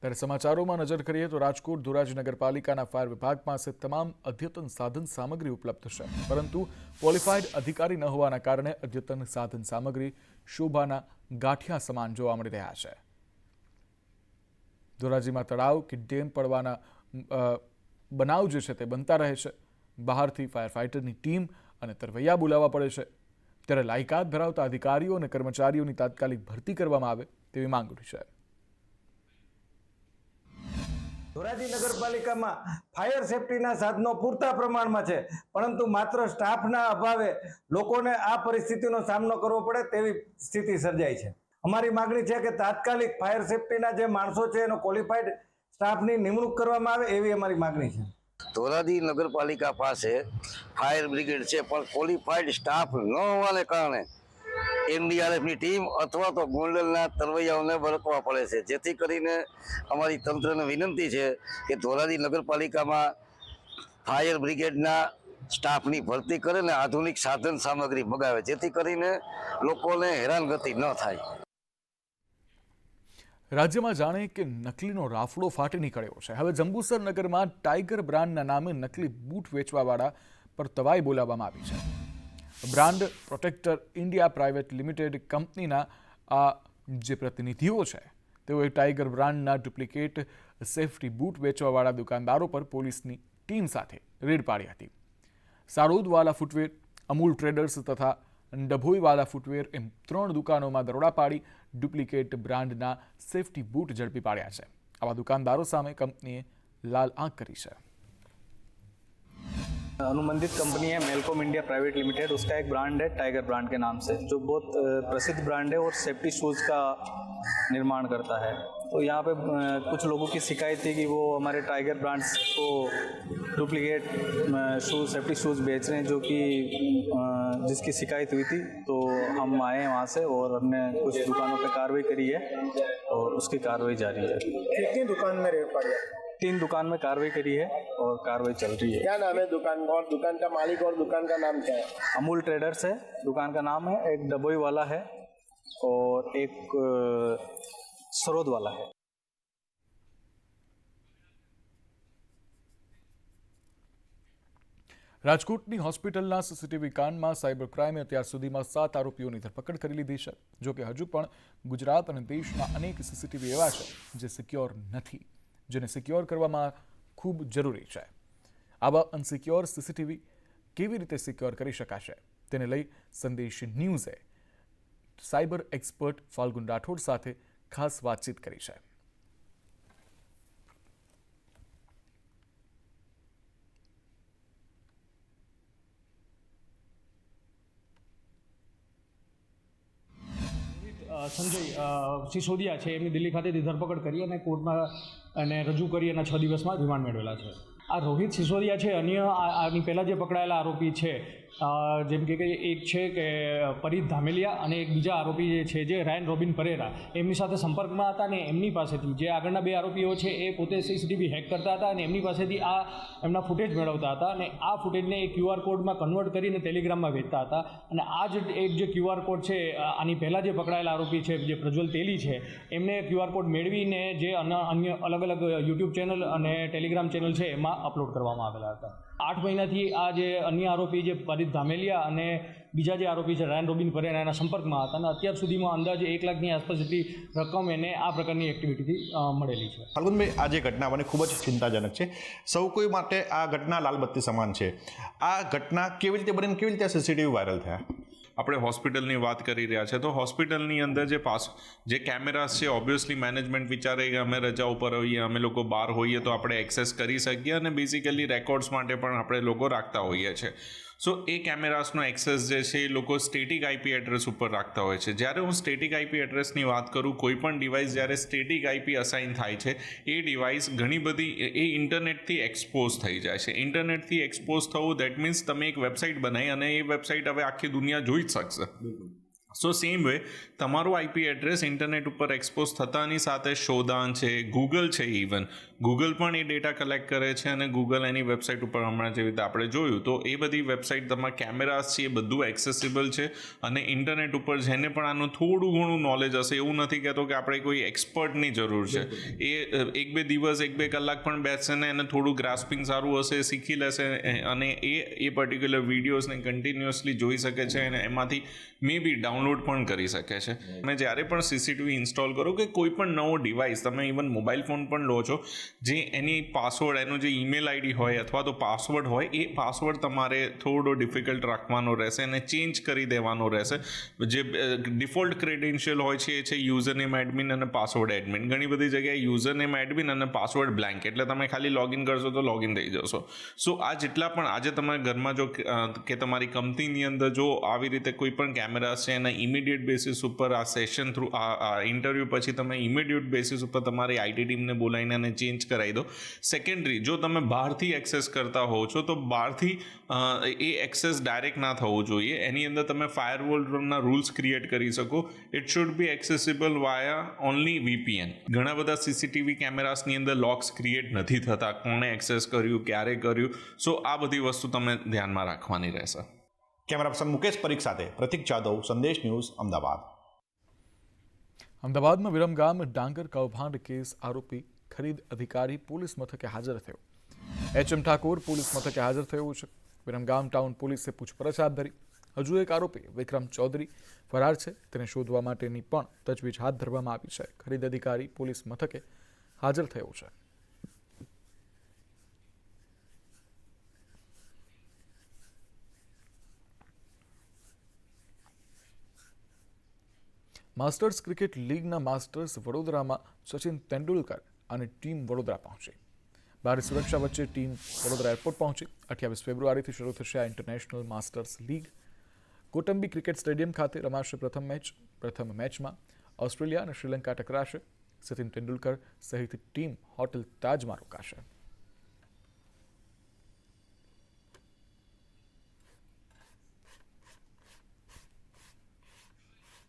ત્યારે સમાચારોમાં નજર કરીએ તો રાજકોટ ધોરાજી નગરપાલિકાના ફાયર વિભાગ પાસે તમામ અદ્યતન સાધન સામગ્રી ઉપલબ્ધ છે, પરંતુ ક્વોલિફાઈડ અધિકારી ન હોવાના કારણે અદ્યતન સાધન સામગ્રી શોભાના ગાંઠિયા સમાન જોવા મળી રહ્યા છે. ધોરાજીમાં તળાવ કે ડેમ પડવાના બનાવ જે છે તે બનતા રહે છે. બહારથી ફાયર ફાઇટરની ટીમ અને તરવૈયા બોલાવવા પડે છે. ત્યારે લાયકાત ધરાવતા અધિકારીઓ અને કર્મચારીઓની તાત્કાલિક ભરતી કરવામાં આવે તેવી માંગ ઉઠી છે. ધોરાજી નગરપાલિકામાં ફાયર સેફટીના સાધનો પૂરતા પ્રમાણમાં છે, પરંતુ માત્ર સ્ટાફના અભાવે લોકોને આ પરિસ્થિતિનો સામનો કરવો પડે તેવી સ્થિતિ સર્જાઈ છે. અમારી માંગણી છે કે તાત્કાલિક ફાયર સેફટીના જે માણસો છે એનો ક્વોલિફાઈડ સ્ટાફની નિમણૂક કરવામાં આવે એવી અમારી માંગણી છે. ધોરાજી નગરપાલિકા પાસે ફાયર બ્રિગેડ છે, પણ ક્વોલિફાઈડ સ્ટાફ ન હોવાને કારણે એનડીઆરએફની ટીમ અથવા તો ગોંડલના તરવૈયાઓને વળગવા પડે છે. જેથી કરીને અમારી તંત્રને વિનંતી છે કે ધોરાજી નગરપાલિકામાં ફાયર બ્રિગેડના સ્ટાફની ભરતી કરે ને આધુનિક સાધન સામગ્રી મગાવે, જેથી કરીને લોકોને હેરાનગતિ ન થાય. રાજ્યમાં જાણે કે નકલીનો રાફડો ફાટી નીકળ્યો છે. હવે જંબુસર નગરમાં ટાઈગર બ્રાન્ડના નામે નકલી બૂટ વેચવાવાળા પર તવાઈ બોલાવવામાં આવી છે. Brand protractor India private limited કંપનીના આ જે પ્રતિનિધિઓ છે તેઓએ ટાઈગર બ્રાન્ડના ડુપ્લિકેટ સેફટી બૂટ વેચવાવાળા દુકાનદારો પર પોલીસની ટીમ સાથે રેડ પાડી હતી. સારોદવાલા ફૂટવેર, અમૂલ ટ્રેડર્સ તથા ડભોઈવાલા ફૂટવેર એમ 3 દુકાનોમાં દરોડા પાડી ડુપ્લિકેટ બ્રાન્ડના સેફટી બૂટ ઝડપી પાડ્યા છે. આવા દુકાનદારો સામે કંપનીએ લાલ આંખ કરી છે. अनुबंधित कंपनी है मेलकॉम इंडिया प्राइवेट लिमिटेड, उसका एक ब्रांड है टाइगर ब्रांड के नाम से, जो बहुत प्रसिद्ध ब्रांड है और सेफ्टी शूज़ का निर्माण करता है. तो यहाँ पे कुछ लोगों की शिकायत थी कि वो हमारे टाइगर ब्रांड्स को डुप्लीकेट शूज़ सेफ्टी शूज़ बेच रहे हैं, जो कि जिसकी शिकायत हुई थी. तो हम आए हैं वहाँ से और हमने कुछ दुकानों पे कार्रवाई करी है और उसकी कार्रवाई जारी है. कितनी दुकान में रेड पड़ा? 3 दुकान में कार्रवाई करी है और कार्रवाई चल रही है. क्या नाम है दुकान और दुकान का मालिक और दुकान का नाम क्या है? अमूल ट्रेडर्स है दुकान का नाम है, एक डबोई वाला है और एक सरोद वाला है. રાજકોટની હોસ્પિટલના સીસીટીવી કાંડમાં સાયબર ક્રાઇમે અત્યાર સુધીમાં 7 આરોપીઓની ધરપકડ કરી લીધી છે. જોકે હજુ પણ ગુજરાત અને દેશમાં અનેક સીસીટીવી એવા છે જે સિક્યોર નથી, જેને સિક્યોર કરવામાં ખૂબ જરૂરી છે. આવા અનસિક્યોર સીસીટીવી કેવી રીતે સિક્યોર કરી શકાશે તેને લઈ સંદેશ ન્યૂઝે સાયબર એક્સપર્ટ ફાલ્ગુન રાઠોડ સાથે ખાસ વાતચીત કરી છે. સંજય સિસોદિયા છે, એમની દિલ્હી ખાતેથી ધરપકડ કરી અને કોર્ટમાં અને રજૂ કરી અને 6 દિવસમાં રિમાન્ડ મેળવેલા છે. આ રોહિત સિસોદિયા છે, અન્ય આની પહેલાં જે પકડાયેલા આરોપી છે, જેમ કે એક છે કે પરીત ધામેલિયા અને એક બીજા આરોપી જે છે જે રાયન રોબિન પરેરા, એમની સાથે સંપર્કમાં હતા અને એમની પાસેથી જે આગળના 2 આરોપીઓ છે એ પોતે સીસીટીવી હેક કરતા હતા અને એમની પાસેથી આ એમના ફૂટેજ મેળવતા હતા અને આ ફૂટેજને એ QR કોડમાં કન્વર્ટ કરીને ટેલિગ્રામમાં વેચતા હતા. અને આ જ એક જે QR કોડ છે, આની પહેલાં જે પકડાયેલા આરોપી છે જે પ્રજ્વલ તેલી છે, એમને QR કોડ મેળવીને જે અન્ય અલગ અલગ યુટ્યુબ ચેનલ અને ટેલિગ્રામ ચેનલ છે એમાં અપલોડ કરવામાં આવેલા હતા. 8 મહિનાથી આ જે અન્ય આરોપી જે પરીત ધામેલિયા અને બીજા જે આરોપી છે રાયન રોબિન પરેરા એના સંપર્કમાં હતા અને અત્યાર સુધીમાં અંદાજે 1 લાખની આસપાસ જેટલી રકમ એને આ પ્રકારની એક્ટિવિટીથી મળેલી છે. ફાલ્ગુનભાઈ, આ જે ઘટના મને ખૂબ જ ચિંતાજનક છે. સૌ કોઈ માટે આ ઘટના લાલબત્તી સમાન છે. આ ઘટના કેવી રીતે બની, કેવી રીતે સીસીટીવી વાયરલ થયા? આપણે હોસ્પિટલની વાત કરી રહ્યા છે તો હોસ્પિટલની અંદર જે કેમેરાસ છે, ઓબ્વિયસલી મેનેજમેન્ટ વિચારે કે અમે રજા ઉપર હોઈએ, અમે લોકો બહાર હોઈએ તો આપણે એક્સેસ કરી શકીએ અને બેઝિકલી રેકોર્ડ્સ માટે પણ આપણે લોકો રાખતા હોઈએ છીએ. સો એ કેમેરાસનો એક્સેસ જે છે એ લોકો સ્ટેટિક IP એડ્રેસ ઉપર રાખતા હોય છે. જ્યારે હું સ્ટેટિક IP એડ્રેસની વાત કરું, કોઈ પણ ડિવાઇસ જ્યારે સ્ટેટિક IP અસાઇન થાય છે, એ ડિવાઇસ ઘણી બધી એ ઇન્ટરનેટથી એક્સપોઝ થઈ જાય છે. ઇન્ટરનેટથી એક્સપોઝ થવું દેટ મીન્સ તમે એક વેબસાઇટ બનાવી અને એ વેબસાઇટ હવે આખી દુનિયા જોઈ જ શકશે. સો સેમ વે તમારું આઈપી એડ્રેસ ઇન્ટરનેટ ઉપર એક્સપોઝ થતાની સાથે શોધાન છે, ગૂગલ છે, ઇવન ગૂગલ પણ એ ડેટા કલેક્ટ કરે છે અને ગૂગલ એની વેબસાઇટ ઉપર હમણાં જેવી રીતે આપણે જોયું તો એ બધી વેબસાઇટ તમારા કેમેરાસ છે એ બધું એક્સેસિબલ છે અને ઇન્ટરનેટ ઉપર જેને પણ આનું થોડું ઘણું નોલેજ હશે, એવું નથી કહેતો કે આપણે કોઈ એક્સપર્ટની જરૂર છે, એ 1-2 દિવસ 1-2 કલાક પણ બેસશે ને એને થોડું ગ્રાસ્પિંગ સારું હશે, શીખી લેશે અને એ પર્ટિક્યુલર વિડીયોઝને કન્ટિન્યુઅસલી જોઈ શકે છે અને એમાંથી મે બી ડાઉનલોડ પણ કરી શકે છે. તમે જ્યારે પણ સીસીટીવી ઇન્સ્ટોલ કરો કે કોઈ પણ નવો ડિવાઇસ, તમે ઇવન મોબાઈલ ફોન પણ લો છો, જે એની પાસવર્ડ, એનો જે ઈમેલ આઈડી હોય અથવા તો પાસવર્ડ હોય, એ પાસવર્ડ તમારે થોડો ડિફિકલ્ટ રાખવાનો રહેશે અને ચેન્જ કરી દેવાનો રહેશે. જે ડિફોલ્ટ ક્રેડેન્શિયલ હોય છે એ છે યુઝર નેમ એડમિન અને પાસવર્ડ એડમિન. ઘણી બધી જગ્યાએ યુઝર નેમ એડમિન અને પાસવર્ડ બ્લેન્ક, એટલે તમે ખાલી લોગિન કરશો તો લોગિન થઈ જશો. સો આ જેટલા પણ આજે તમારા ઘરમાં જો કે તમારી કંપનીની અંદર જો આવી રીતે કોઈ પણ કેમેરાસ છે એના ઇમિડિયેટ બેસિસ ઉપર આ સેશન થ્રુ આ ઇન્ટરવ્યૂ પછી તમે ઇમિડિયેટ બેસિસ ઉપર તમારી આઈટી ટીમને બોલાવીને અને ચેન્જ કરાવી દો. સેકન્ડરી, જો તમે બહારથી એક્સેસ કરતા હોવ છો તો બહારથી એ એક્સેસ ડાયરેક્ટ ના થવું જોઈએ. એની અંદર તમે ફાયરવોલના રૂલ્સ ક્રિએટ કરી શકો. It should be accessible via only VPN. ઘણા બધા સીસીટીવી કેમેરાસની અંદર લોક્સ ક્રિએટ નથી થતા, કોણે એક્સેસ કર્યું, ક્યારે કર્યું. સો આ બધી વસ્તુ તમે ધ્યાનમાં રાખવાની રહેશે. કેમેરા પર્સન મુકેશ પરીખ સાથે પ્રતિક જાદવ, સંદેશ ન્યૂઝ, અમદાવાદ. અમદાવાદમાં વિરમગામ ડાંગર કૌભાંડ કેસ આરોપી ખરીદ અધિકારી પોલીસ મથકે હાજર થયો. HM ઠાકોર પોલીસ મથકે હાજર થયો છે. વિરમગામ ટાઉન પોલીસે પૂછપરછ હાથ ધરી. હજુ એક આરોપી વિક્રમ ચૌધરી ફરાર છે, તેને શોધવા માટેની પણ તજવીજ હાથ ધરવામાં આવી છે. ખરીદ અધિકારી પોલીસ મથકે હાજર થયો છે. માસ્ટર્સ ક્રિકેટ લીગના માસ્ટર્સ વડોદરામાં સચિન તેંડુલકર અને ટીમ વડોદરા પહોંચી. ભારે સુરક્ષા વચ્ચે ટીમ વડોદરા એરપોર્ટ પહોંચી. 28 ફેબ્રુઆરીથી શરૂ થશે આ international masters league. Kotambi cricket stadium ખાતે રમાશે પ્રથમ મેચમાં ઓસ્ટ્રેલિયા અને શ્રીલંકા ટકરાશે. સચિન તેંડુલકર સહિત ટીમ હોટેલ તાજમાં રોકાશે.